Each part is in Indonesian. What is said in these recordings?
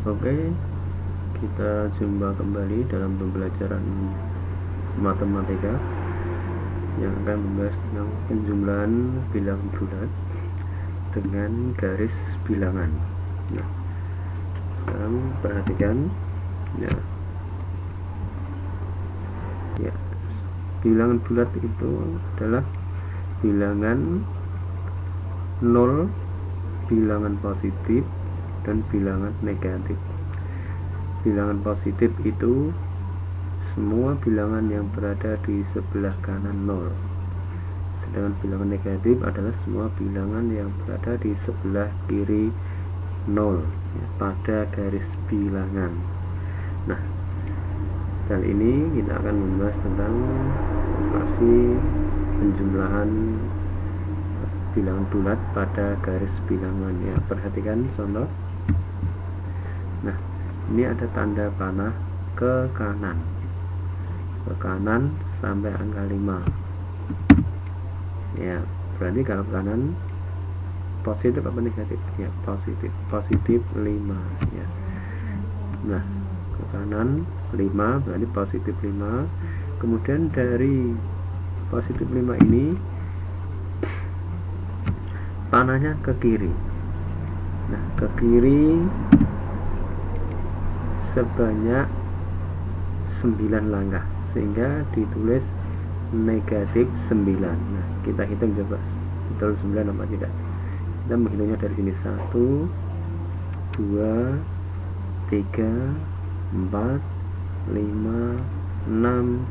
Oke, kita jumpa kembali dalam pembelajaran matematika yang akan membahas tentang penjumlahan bilangan bulat dengan garis bilangan. Nah, sekarang perhatikan ya, bilangan bulat itu adalah bilangan 0, bilangan positif, dan bilangan negatif. Bilangan positif itu semua bilangan yang berada di sebelah kanan 0, sedangkan bilangan negatif adalah semua bilangan yang berada di sebelah kiri 0 ya, pada garis bilangan. Nah, kali ini kita akan membahas tentang operasi penjumlahan bilangan bulat pada garis bilangan ya. Perhatikan contoh. Nah, ini ada tanda panah ke kanan sampai angka 5 ya. Berarti kalau ke kanan positif apa negatif? Ya, positif 5 ya. Nah, ke kanan 5 berarti positif 5. Kemudian dari positif 5 ini panahnya ke kiri. Nah, ke kiri sebanyak 9 langkah, sehingga ditulis negatif 9. Nah, kita hitung coba betul 9 apa tidak. Kita menghitungnya dari sini 1, 2, 3, 4, 5, 6,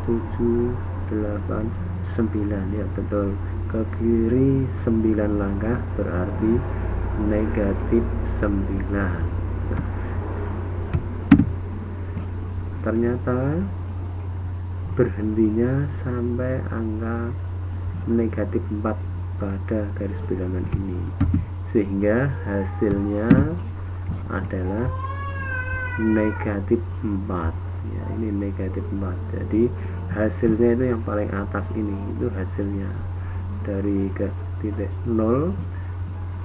7, 8, 9 ya, betul. Ke kiri 9 langkah berarti negatif 9. Nah, ternyata berhentinya sampai angka negatif 4 pada garis bilangan ini, sehingga hasilnya adalah negatif 4 ya. Ini negatif 4, jadi hasilnya itu yang paling atas ini, itu hasilnya dari ke titik 0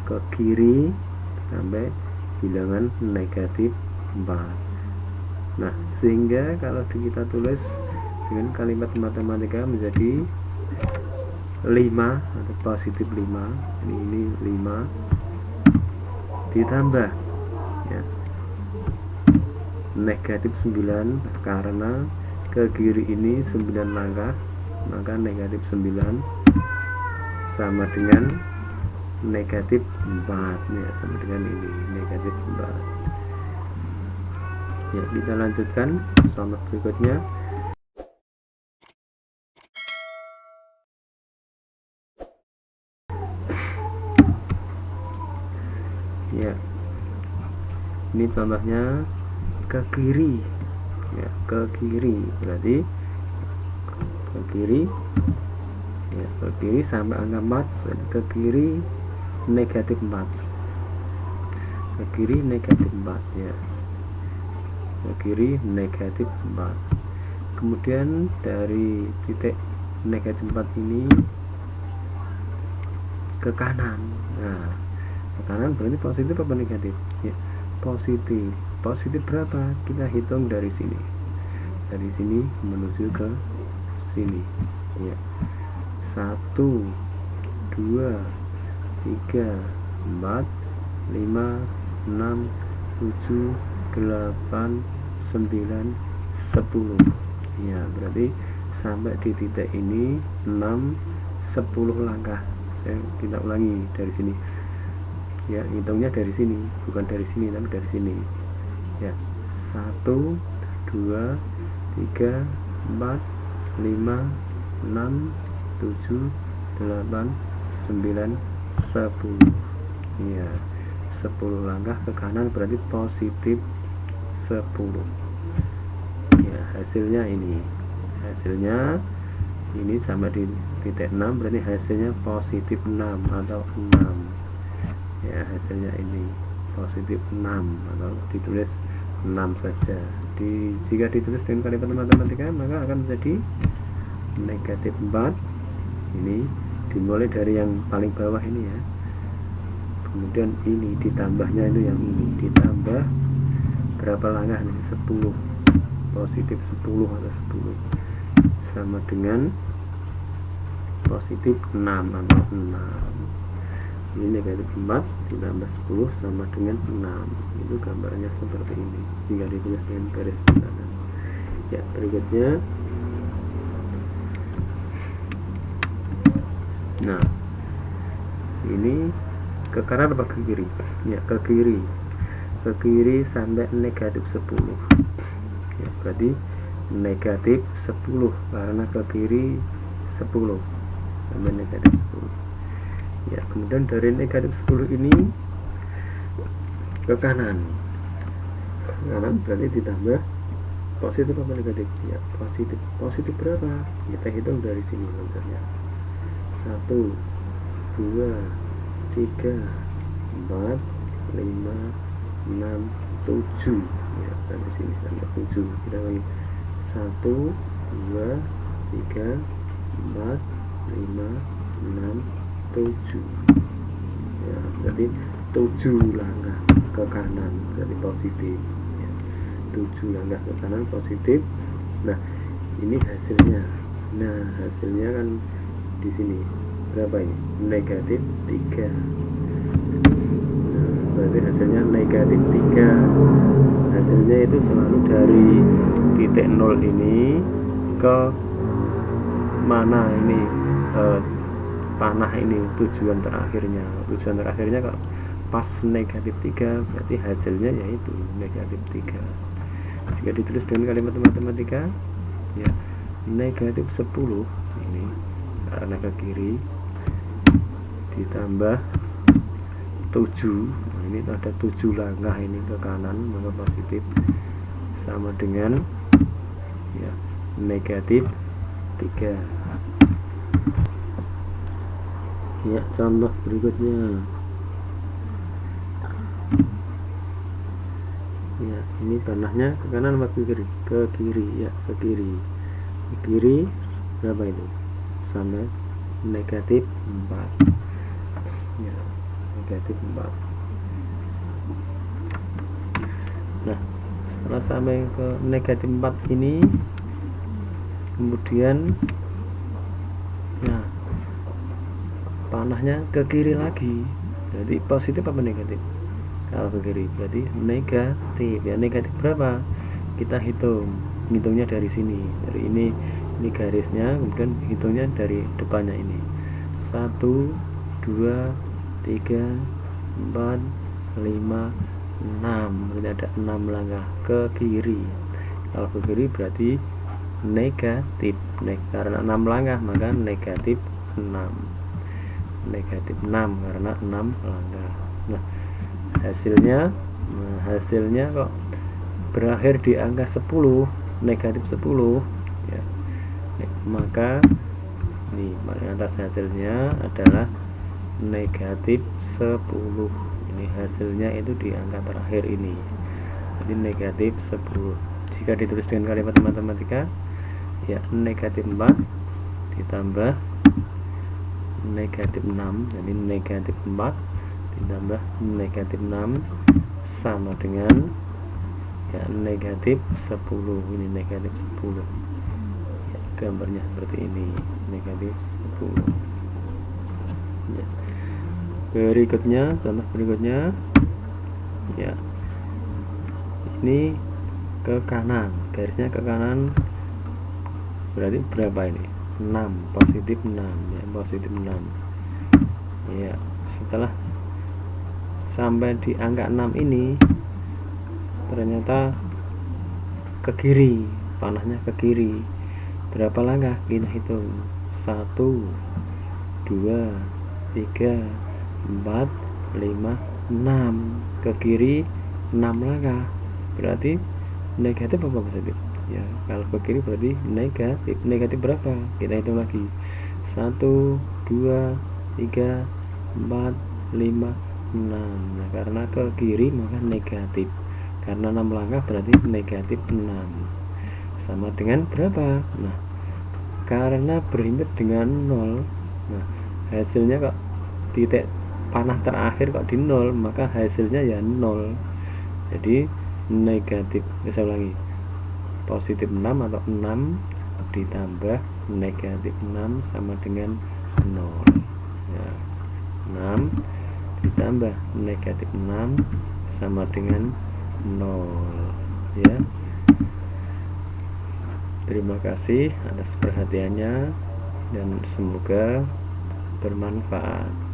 ke kiri sampai bilangan negatif 4. Nah, sehingga kalau kita tulis dengan kalimat matematika menjadi 5 atau positif 5. Ini 5 ditambah ya, negatif 9 karena ke kiri ini 9 langkah, maka negatif 9 sama dengan negatif 4 ya, sama dengan ini negatif 4 ya. Kita lanjutkan contoh berikutnya. Ya, ini contohnya ke kiri ya, ke kiri berarti ke kiri ya, ke kiri sampai angka 4 berarti ke kiri negatif 4, ke kiri negatif 4 ya, ke kiri negatif 4. Kemudian dari titik negatif 4 ini ke kanan. Nah, ke kanan berarti positif apa negatif ya, positif. Positif berapa? Kita hitung dari sini, dari sini menuju ke sini ya. 1, 2, 3, 4, 5, 6, 7, 8, 9, 10 ya. Berarti sampai di titik ini 6, 10 langkah. Saya tidak ulangi dari sini ya, hitungnya dari sini, bukan dari sini tapi dari sini ya. 1, 2, 3, 4, 5, 6, 7, 8, 9, 10 ya. 10 langkah ke kanan berarti positif 10 ya. Hasilnya ini, hasilnya ini sama di titik 6 berarti hasilnya positif 6 atau 6 ya. Hasilnya ini positif 6 atau ditulis 6 saja. Jika ditulis dengan kalimat matematika maka akan menjadi negatif 4. Ini dimulai dari yang paling bawah ini ya, kemudian ini ditambahnya itu yang ini ditambah berapa langkah nih? 10, positif 10 atau 10 sama dengan positif 6 atau 6. Ini negatif 4 ditambah 10 sama dengan 6. Itu gambarnya seperti ini jika ditulis dengan garis bilangan. Ya, berikutnya. Nah, ini ke kanan apa ke kiri? Ya, ke kiri. Ke kiri sampai negatif 10. Ya, berarti negatif 10 karena ke kiri 10 sampai negatif 10. Ya, kemudian dari negatif 10 ini ke kanan. Kanan berarti ditambah positif apa negatif? Ya, positif. Positif berapa? Kita hitung dari sini benarnya. 1, 2, 3, 4, 5, 6, 7. Ya, dari sini sampai 7. Kita bagi 1, 2, 3, 4, 5, 6, 7. Ya, berarti 7 langkah ke kanan berarti positif. Ya, 7 langkah ke kanan positif. Nah, ini hasilnya. Nah, hasilnya kan di sini berapa ini? Negatif 3. Nah, berarti hasilnya negatif 3. Hasilnya itu selalu dari titik 0 ini ke mana ini, panah ini tujuan terakhirnya kalau pas negatif 3 berarti hasilnya yaitu negatif 3. Jika ditulis dengan kalimat matematika, ya, negatif 10 ini karena ke kiri ditambah 7. Nah, ini ada 7 langkah ini ke kanan, maka positif sama dengan ya negatif 3. Ya, contoh berikutnya. Ya, ini panahnya ke kanan atau ke kiri? Ke kiri, ya, ke kiri. Ke kiri berapa itu? Sampai negatif 4. Ya, negatif 4. Nah, setelah sampai ke negatif 4 ini, kemudian nah panahnya ke kiri lagi. Jadi positif apa negatif? Kalau ke kiri berarti negatif. Ya, negatif berapa? Kita hitungnya dari sini. Dari ini garisnya, kemudian hitungnya dari depannya ini. 1, 2, 3, 4, 5, 6. Berarti ada 6 langkah ke kiri. Kalau ke kiri berarti negatif. Karena 6 langkah maka negatif 6. Negatif 6 karena 6 langkah. Nah, hasilnya kok berakhir di angka 10, negatif 10, ya. Maka ini atas hasilnya adalah negatif 10. Ini hasilnya itu di angka terakhir ini. Jadi negatif 10. Jika ditulis dengan kalimat matematika, ya, negatif 4 ditambah negatif 6. Jadi negatif 4 ditambah negatif 6 sama dengan ya negatif 10. Ini negatif 10. Ya, gambarnya seperti ini, negatif 10. Ya. Contoh berikutnya, ya, ini ke kanan, garisnya ke kanan berarti berapa ini? 6, positif 6, ya, positif 6. Ya, setelah sampai di angka 6 ini ternyata ke kiri, panahnya ke kiri. Berapa langkah? Kita hitung. 1, 2, 3, 4, 5, 6. Ke kiri 6 langkah. Berarti negatif apa positif? Ya, kalau ke kiri berarti negatif. Negatif berapa? Kita hitung lagi. 1, 2, 3, 4, 5, 6. Nah, karena ke kiri maka negatif. Karena 6 langkah berarti negatif 6. Sama dengan berapa? Nah, karena berhimpit dengan 0, nah hasilnya kok titik panah terakhir kok di 0, maka hasilnya ya 0. Jadi negatif, saya ulangi, positif 6 atau 6 ditambah negatif 6 sama dengan 0 ya. 6 ditambah negatif 6 sama dengan 0 ya. Terima kasih atas perhatiannya dan semoga bermanfaat.